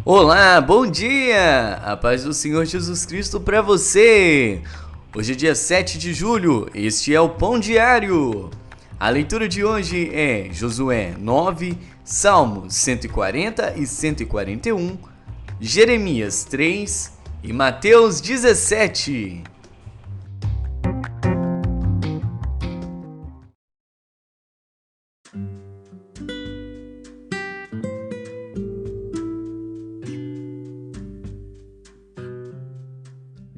Olá, bom dia! A paz do Senhor Jesus Cristo para você! Hoje é dia 7 de julho, este é o Pão Diário. A leitura de hoje é Josué 9, Salmos 140 e 141, Jeremias 3 e Mateus 17.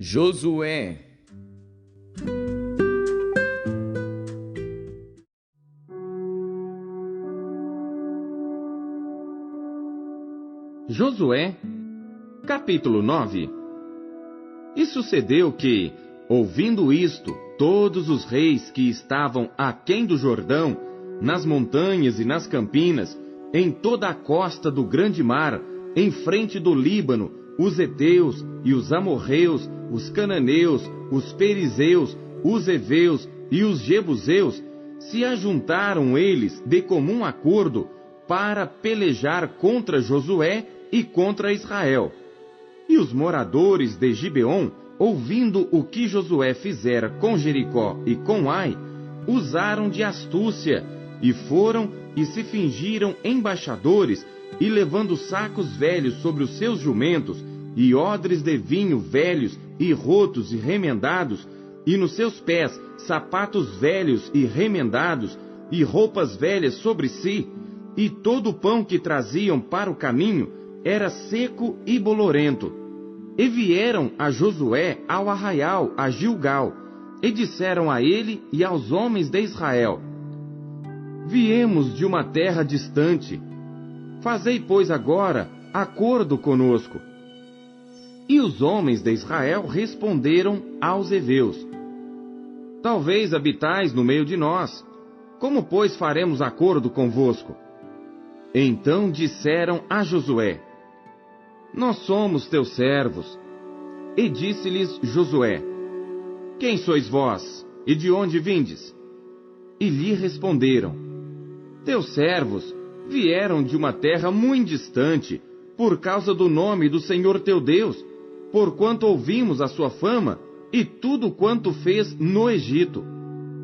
Josué. Josué, capítulo 9. E sucedeu que, ouvindo isto, todos os reis que estavam aquém do Jordão, nas montanhas e nas campinas, em toda a costa do grande mar, em frente do Líbano, os heteus e os amorreus, os cananeus, os perizeus, os heveus e os jebuseus, se ajuntaram eles de comum acordo para pelejar contra Josué e contra Israel. E os moradores de Gibeon, ouvindo o que Josué fizera com Jericó e com Ai, usaram de astúcia, e foram e se fingiram embaixadores, e levando sacos velhos sobre os seus jumentos, e odres de vinho velhos e rotos e remendados, e nos seus pés sapatos velhos e remendados, e roupas velhas sobre si, e todo o pão que traziam para o caminho era seco e bolorento. E vieram a Josué ao arraial, a Gilgal, e disseram a ele e aos homens de Israel: Viemos de uma terra distante. Fazei, pois, agora acordo conosco. E os homens de Israel responderam aos heveus: Talvez habitais no meio de nós. Como, pois, faremos acordo convosco? Então disseram a Josué: Nós somos teus servos. E disse-lhes Josué: Quem sois vós, e de onde vindes? E lhe responderam: Teus servos vieram de uma terra muito distante, por causa do nome do Senhor teu Deus, porquanto ouvimos a sua fama, e tudo quanto fez no Egito,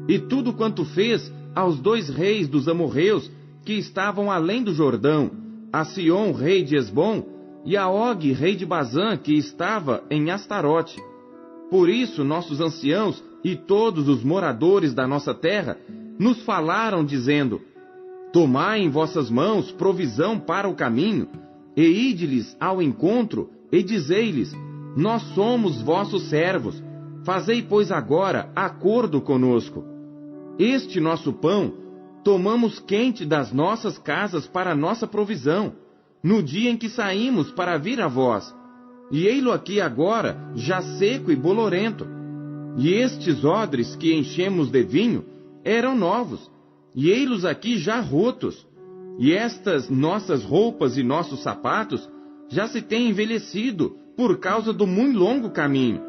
e tudo quanto fez aos 2 reis dos amorreus, que estavam além do Jordão, a Sion, rei de Esbom, e a Og, rei de Bazã, que estava em Astarote. Por isso nossos anciãos e todos os moradores da nossa terra nos falaram, dizendo: Tomai em vossas mãos provisão para o caminho, e ide-lhes ao encontro, e dizei-lhes: Nós somos vossos servos, fazei, pois, agora acordo conosco. Este nosso pão tomamos quente das nossas casas para nossa provisão, no dia em que saímos para vir a vós. E ei-lo aqui agora, já seco e bolorento. E estes odres que enchemos de vinho eram novos, e ei-los aqui já rotos. E estas nossas roupas e nossos sapatos já se têm envelhecido por causa do muito longo caminho.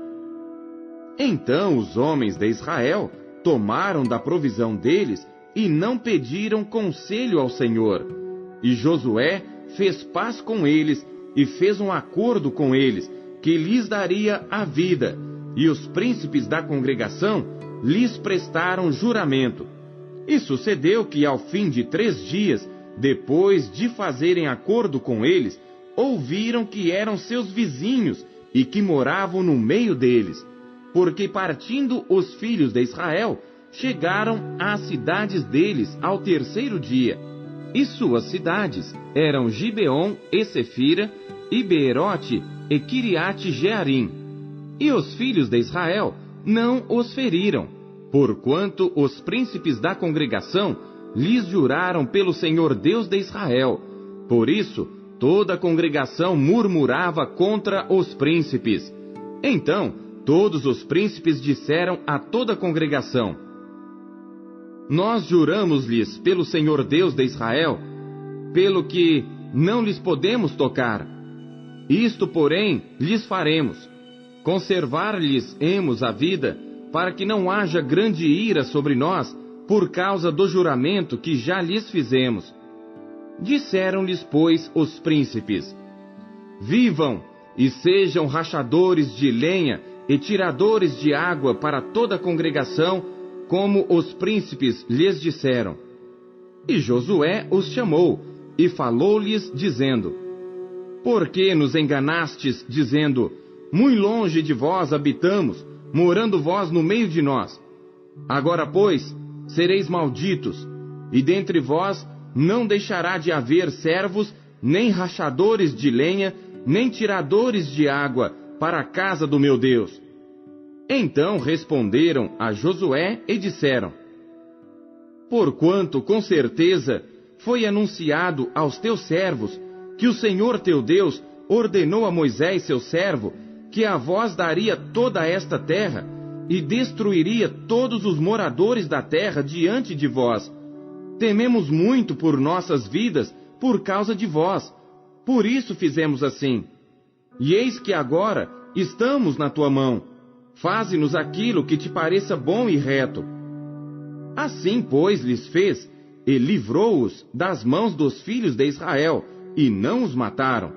Então os homens de Israel tomaram da provisão deles e não pediram conselho ao Senhor. E Josué fez paz com eles e fez um acordo com eles, que lhes daria a vida. E os príncipes da congregação lhes prestaram juramento. E sucedeu que ao fim de 3 dias, depois de fazerem acordo com eles, ouviram que eram seus vizinhos e que moravam no meio deles. Porque partindo os filhos de Israel, chegaram às cidades deles ao 3º dia. E suas cidades eram Gibeon e Sefira, e Beerote e Kiriate Jearim. E os filhos de Israel não os feriram, porquanto os príncipes da congregação lhes juraram pelo Senhor Deus de Israel. Por isso, toda a congregação murmurava contra os príncipes. Então, todos os príncipes disseram a toda a congregação: Nós juramos-lhes pelo Senhor Deus de Israel, pelo que não lhes podemos tocar. Isto, porém, lhes faremos: conservar-lhes-emos a vida, para que não haja grande ira sobre nós, por causa do juramento que já lhes fizemos. Disseram-lhes, pois, os príncipes: vivam e sejam rachadores de lenha e tiradores de água para toda a congregação, como os príncipes lhes disseram. E Josué os chamou e falou-lhes, dizendo: Por que nos enganastes, dizendo: Muito longe de vós habitamos, morando vós no meio de nós? Agora, pois, sereis malditos, e dentre vós não deixará de haver servos, nem rachadores de lenha, nem tiradores de água para a casa do meu Deus. Então responderam a Josué e disseram: Porquanto, com certeza, foi anunciado aos teus servos que o Senhor teu Deus ordenou a Moisés, seu servo, que a vós daria toda esta terra e destruiria todos os moradores da terra diante de vós. Tememos muito por nossas vidas por causa de vós. Por isso fizemos assim. E eis que agora estamos na tua mão. Faze-nos aquilo que te pareça bom e reto. Assim, pois, lhes fez, e livrou-os das mãos dos filhos de Israel, e não os mataram.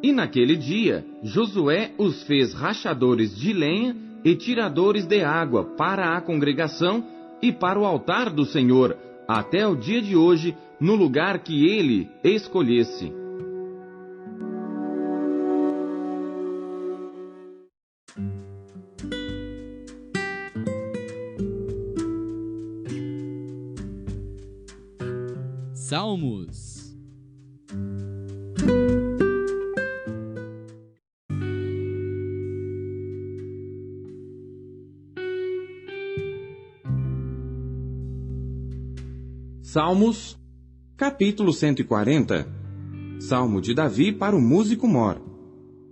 E naquele dia, Josué os fez rachadores de lenha e tiradores de água para a congregação e para o altar do Senhor, até o dia de hoje, no lugar que ele escolhesse. Salmos. Salmos, capítulo 140. Salmo de Davi para o músico mor.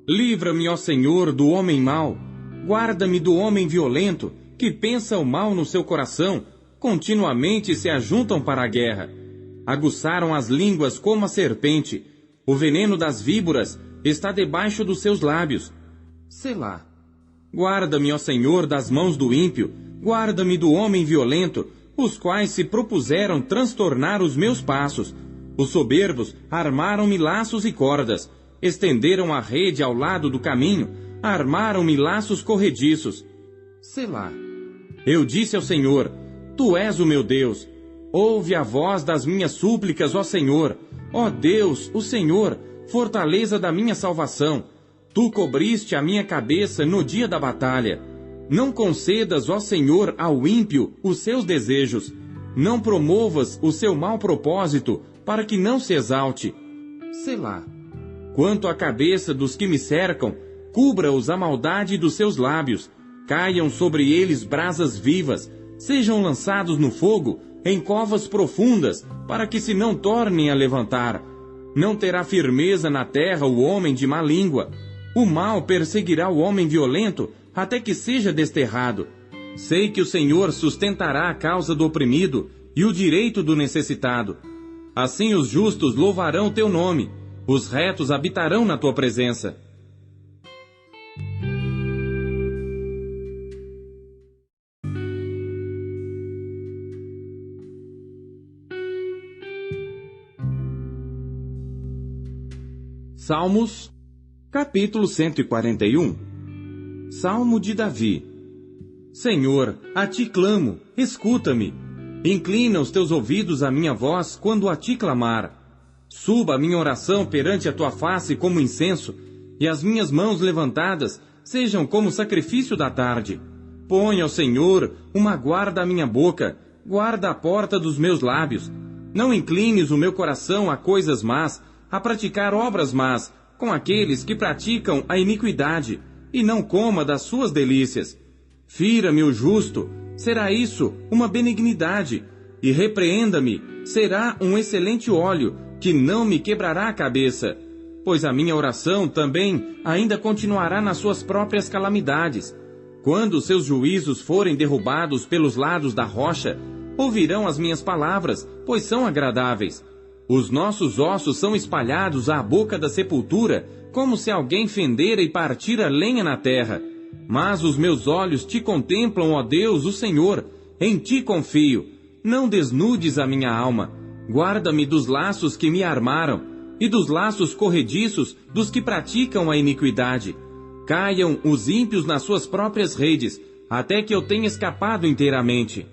Livra-me, ó Senhor, do homem mau. Guarda-me do homem violento, que pensa o mal no seu coração. Continuamente se ajuntam para a guerra. Aguçaram as línguas como a serpente. O veneno das víboras está debaixo dos seus lábios. Selá. Guarda-me, ó Senhor, das mãos do ímpio. Guarda-me do homem violento, os quais se propuseram transtornar os meus passos. Os soberbos armaram-me laços e cordas, estenderam a rede ao lado do caminho, armaram-me laços corrediços. Selá. Eu disse ao Senhor: Tu és o meu Deus. Ouve a voz das minhas súplicas, ó Senhor. Ó Deus, o Senhor, fortaleza da minha salvação. Tu cobriste a minha cabeça no dia da batalha. Não concedas, ó Senhor, ao ímpio os seus desejos. Não promovas o seu mau propósito, para que não se exalte. Selá. Quanto à cabeça dos que me cercam, cubra-os a maldade dos seus lábios. Caiam sobre eles brasas vivas. Sejam lançados no fogo, em covas profundas, para que se não tornem a levantar. Não terá firmeza na terra o homem de má língua. O mal perseguirá o homem violento, até que seja desterrado. Sei que o Senhor sustentará a causa do oprimido e o direito do necessitado. Assim os justos louvarão teu nome, os retos habitarão na tua presença. Salmos, capítulo 141. Salmo de Davi. Senhor, a ti clamo, escuta-me. Inclina os teus ouvidos à minha voz quando a ti clamar. Suba a minha oração perante a tua face como incenso, e as minhas mãos levantadas sejam como sacrifício da tarde. Põe ao Senhor uma guarda à minha boca, guarda a porta dos meus lábios. Não inclines o meu coração a coisas más, a praticar obras más, com aqueles que praticam a iniquidade, e não coma das suas delícias. Fira-me o justo, será isso uma benignidade, e repreenda-me, será um excelente óleo, que não me quebrará a cabeça. Pois a minha oração também ainda continuará nas suas próprias calamidades. Quando seus juízos forem derrubados pelos lados da rocha, ouvirão as minhas palavras, pois são agradáveis. Os nossos ossos são espalhados à boca da sepultura, como se alguém fendera e partira lenha na terra. Mas os meus olhos te contemplam, ó Deus, o Senhor. Em ti confio. Não desnudes a minha alma. Guarda-me dos laços que me armaram. e dos laços corrediços dos que praticam a iniquidade. Caiam os ímpios nas suas próprias redes, até que eu tenha escapado inteiramente.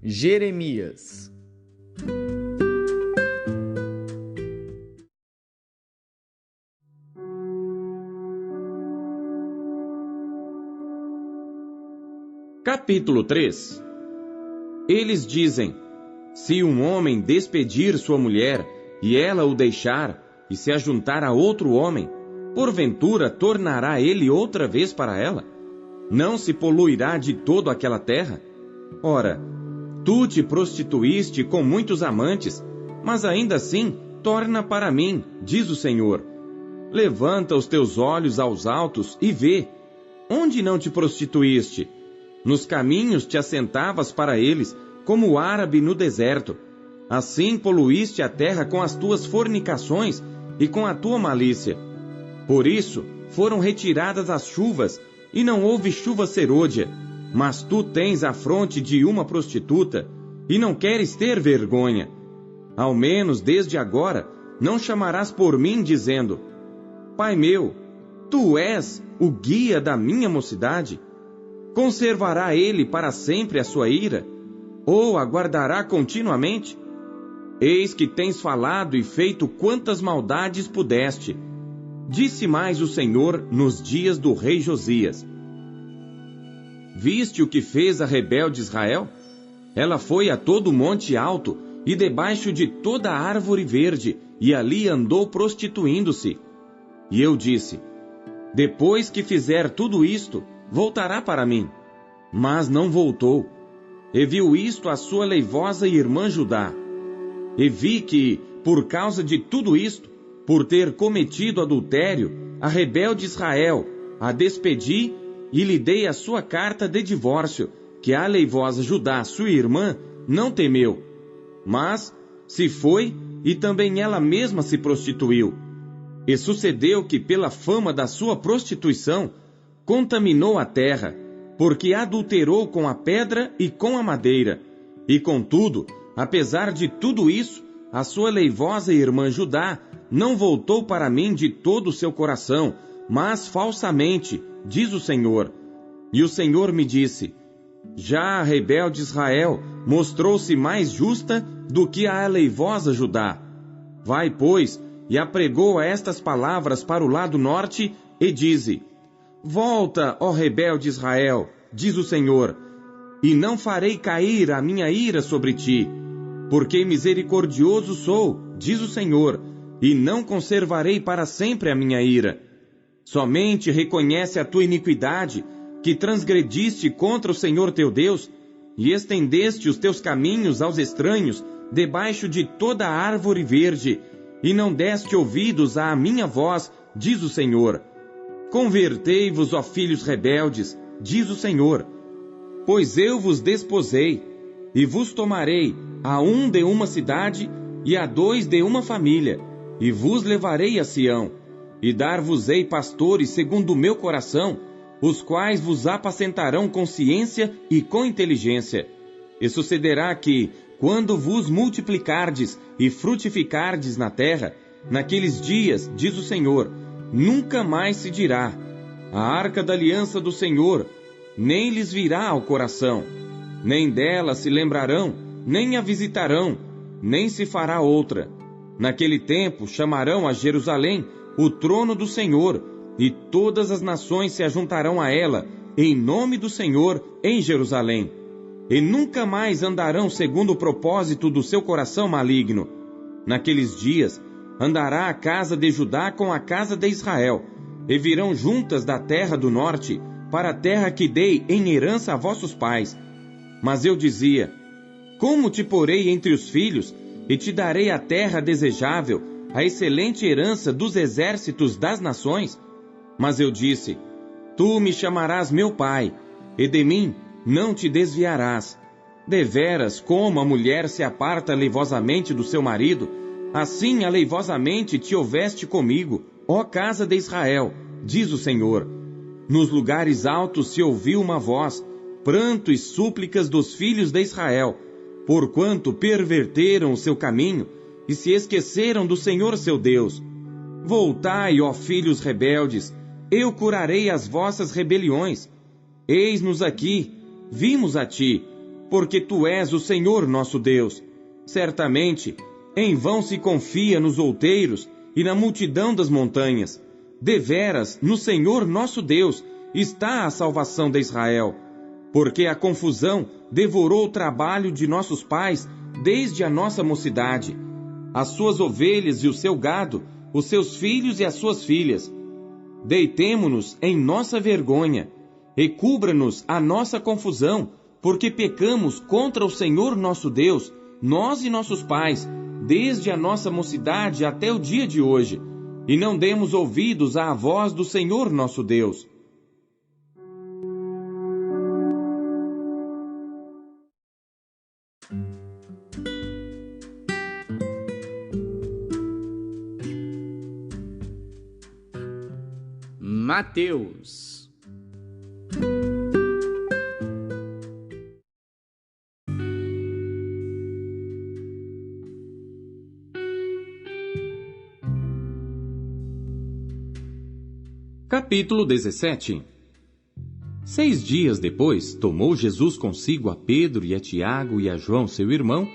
Jeremias. Capítulo 3. Eles dizem: se um homem despedir sua mulher, e ela o deixar, e se ajuntar a outro homem, porventura tornará ele outra vez para ela? Não se poluirá de todo aquela terra? Ora, tu te prostituíste com muitos amantes, mas ainda assim torna para mim, diz o Senhor. Levanta os teus olhos aos altos e vê. Onde não te prostituíste? Nos caminhos te assentavas para eles, como o árabe no deserto. Assim poluíste a terra com as tuas fornicações e com a tua malícia. Por isso foram retiradas as chuvas, e não houve chuva serôdia. Mas tu tens a fronte de uma prostituta, e não queres ter vergonha. Ao menos desde agora não chamarás por mim, dizendo: Pai meu, tu és o guia da minha mocidade? Conservará ele para sempre a sua ira? Ou aguardará continuamente? Eis que tens falado e feito quantas maldades pudeste. Disse mais o Senhor nos dias do rei Josias: Viste o que fez a rebelde Israel? Ela foi a todo monte alto e debaixo de toda árvore verde, e ali andou prostituindo-se. E eu disse: depois que fizer tudo isto, voltará para mim. Mas não voltou. E viu isto a sua leivosa irmã Judá. E vi que, por causa de tudo isto, por ter cometido adultério, a rebelde Israel a despedi e lhe dei a sua carta de divórcio, que a leivosa Judá, sua irmã, não temeu. Mas se foi, e também ela mesma se prostituiu. E sucedeu que, pela fama da sua prostituição, contaminou a terra, porque adulterou com a pedra e com a madeira. E contudo, apesar de tudo isso, a sua leivosa irmã Judá não voltou para mim de todo o seu coração, mas falsamente, diz o Senhor. E o Senhor me disse: já a rebelde Israel mostrou-se mais justa do que a leivosa Judá. Vai, pois, e apregou estas palavras para o lado norte, e dize: volta, ó rebelde Israel, diz o Senhor, e não farei cair a minha ira sobre ti, porque misericordioso sou, diz o Senhor, e não conservarei para sempre a minha ira. Somente reconhece a tua iniquidade, que transgrediste contra o Senhor teu Deus, e estendeste os teus caminhos aos estranhos, debaixo de toda a árvore verde, e não deste ouvidos à minha voz, diz o Senhor. Convertei-vos, ó filhos rebeldes, diz o Senhor, pois eu vos desposei, e vos tomarei a um de uma cidade, e a dois de uma família, e vos levarei a Sião, e dar-vos-ei pastores segundo o meu coração, os quais vos apacentarão com ciência e com inteligência. E sucederá que, quando vos multiplicardes e frutificardes na terra, naqueles dias, diz o Senhor, nunca mais se dirá: a arca da aliança do Senhor, nem lhes virá ao coração, nem dela se lembrarão, nem a visitarão, nem se fará outra. Naquele tempo chamarão a Jerusalém o trono do Senhor, e todas as nações se ajuntarão a ela, em nome do Senhor, em Jerusalém. E nunca mais andarão segundo o propósito do seu coração maligno. Naqueles dias andará a casa de Judá com a casa de Israel, e virão juntas da terra do norte, para a terra que dei em herança a vossos pais. Mas eu dizia: como te porei entre os filhos, e te darei a terra desejável, a excelente herança dos exércitos das nações? Mas eu disse: tu me chamarás meu pai, e de mim não te desviarás. Deveras, como a mulher se aparta leivosamente do seu marido, assim aleivosamente te houveste comigo, ó casa de Israel, diz o Senhor. Nos lugares altos se ouviu uma voz, pranto e súplicas dos filhos de Israel, porquanto perverteram o seu caminho e se esqueceram do Senhor seu Deus. Voltai, ó filhos rebeldes, eu curarei as vossas rebeliões. Eis-nos aqui, vimos a ti, porque tu és o Senhor nosso Deus. Certamente, em vão se confia nos outeiros e na multidão das montanhas. Deveras, no Senhor nosso Deus, está a salvação de Israel. Porque a confusão devorou o trabalho de nossos pais desde a nossa mocidade. As suas ovelhas e o seu gado, os seus filhos e as suas filhas. Deitemo-nos em nossa vergonha, e cubra-nos a nossa confusão, porque pecamos contra o Senhor nosso Deus, nós e nossos pais, desde a nossa mocidade até o dia de hoje, e não demos ouvidos à voz do Senhor nosso Deus. Mateus. Capítulo 17. 6 dias depois, tomou Jesus consigo a Pedro e a Tiago e a João, seu irmão,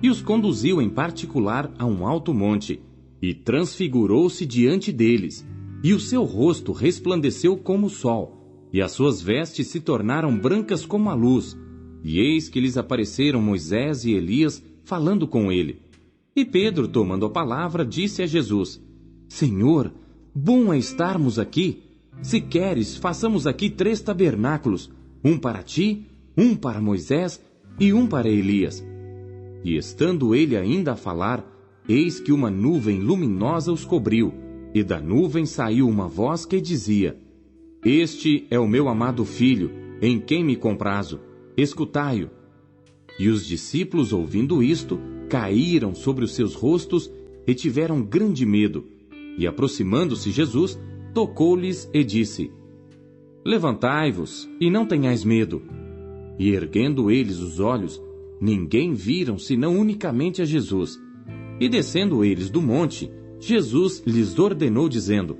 e os conduziu em particular a um alto monte, e transfigurou-se diante deles, e o seu rosto resplandeceu como o sol, e as suas vestes se tornaram brancas como a luz. E eis que lhes apareceram Moisés e Elias, falando com ele. E Pedro, tomando a palavra, disse a Jesus: Senhor, bom é estarmos aqui. Se queres, façamos aqui 3 tabernáculos, um para ti, um para Moisés e um para Elias. E estando ele ainda a falar, eis que uma nuvem luminosa os cobriu, e da nuvem saiu uma voz que dizia: Este é o meu amado filho, em quem me comprazo, escutai-o. E os discípulos, ouvindo isto, caíram sobre os seus rostos e tiveram grande medo. E aproximando-se Jesus, tocou-lhes e disse: Levantai-vos, e não tenhais medo. E erguendo eles os olhos, ninguém viram senão unicamente a Jesus. E descendo eles do monte, Jesus lhes ordenou, dizendo: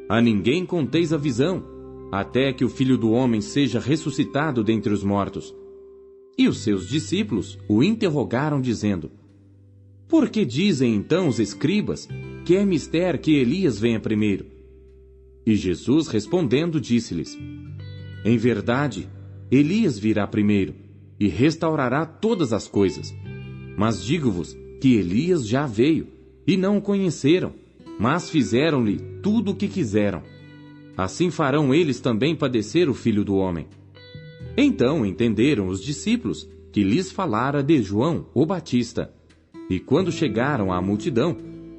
A ninguém conteis a visão, até que o Filho do Homem seja ressuscitado dentre os mortos. E os seus discípulos o interrogaram, dizendo: Por que dizem então os escribas que é mister que Elias venha primeiro? E Jesus, respondendo, disse-lhes: Em verdade, Elias virá primeiro, e restaurará todas as coisas. Mas digo-vos que Elias já veio, e não o conheceram, mas fizeram-lhe tudo o que quiseram. Assim farão eles também padecer o Filho do Homem. Então entenderam os discípulos que lhes falara de João, o Batista. E quando chegaram à multidão,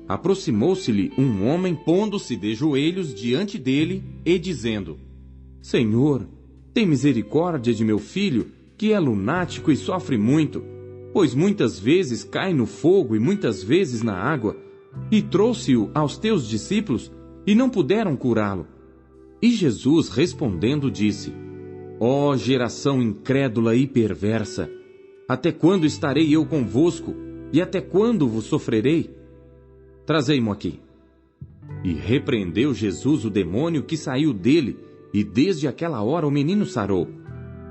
aproximou-se-lhe um homem, pondo-se de joelhos diante dele e dizendo: Senhor, tem misericórdia de meu filho, que é lunático e sofre muito, pois muitas vezes cai no fogo e muitas vezes na água, e trouxe-o aos teus discípulos, e não puderam curá-lo. E Jesus, respondendo, disse: Ó geração incrédula e perversa, até quando estarei eu convosco, e até quando vos sofrerei? Trazei-mo aqui. E repreendeu Jesus o demônio que saiu dele, e desde aquela hora o menino sarou.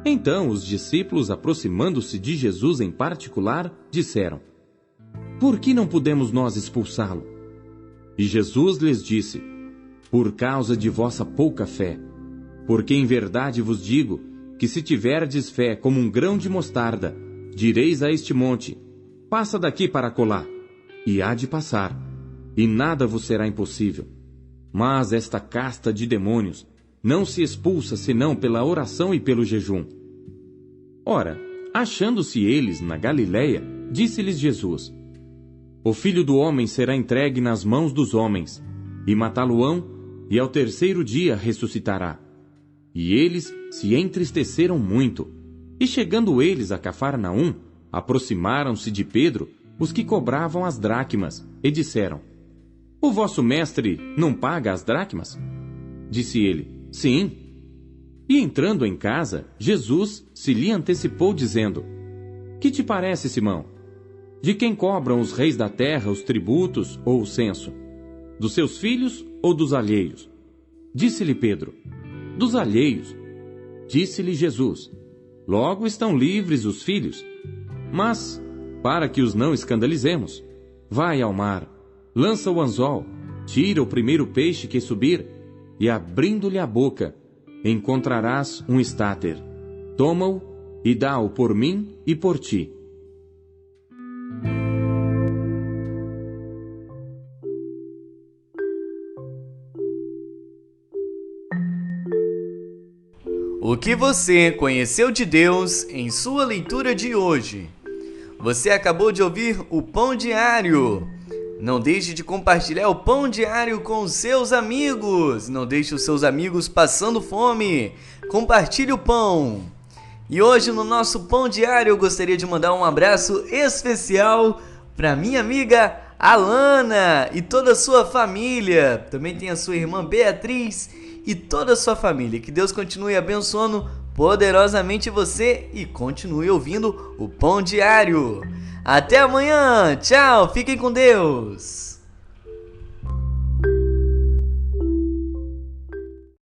Então os discípulos, aproximando-se de Jesus em particular, disseram: Por que não podemos nós expulsá-lo? E Jesus lhes disse: Por causa de vossa pouca fé. Porque em verdade vos digo que se tiverdes fé como um grão de mostarda, direis a este monte: Passa daqui para acolá, e há de passar, e nada vos será impossível. Mas esta casta de demônios não se expulsa senão pela oração e pelo jejum. Ora, achando-se eles na Galiléia, disse-lhes Jesus: O Filho do Homem será entregue nas mãos dos homens, e matá-lo-ão, e ao terceiro dia ressuscitará. E eles se entristeceram muito. E chegando eles a Cafarnaum, aproximaram-se de Pedro os que cobravam as dracmas, e disseram: O vosso mestre não paga as dracmas? Disse ele: Sim. E entrando em casa, Jesus se lhe antecipou, dizendo: Que te parece, Simão? De quem cobram os reis da terra os tributos ou o censo? Dos seus filhos ou dos alheios? Disse-lhe Pedro: Dos alheios. Disse-lhe Jesus: Logo estão livres os filhos. Mas, para que os não escandalizemos, vai ao mar, lança o anzol, tira o primeiro peixe que subir, e abrindo-lhe a boca, encontrarás um estáter. Toma-o e dá-o por mim e por ti. O que você conheceu de Deus em sua leitura de hoje? Você acabou de ouvir o Pão Diário. Não deixe de compartilhar o Pão Diário com os seus amigos. Não deixe os seus amigos passando fome. Compartilhe o pão. E hoje no nosso Pão Diário eu gostaria de mandar um abraço especial para minha amiga Alana e toda a sua família. Também tem a sua irmã Beatriz e toda a sua família. Que Deus continue abençoando poderosamente você e continue ouvindo o Pão Diário. Até amanhã, tchau, fiquem com Deus.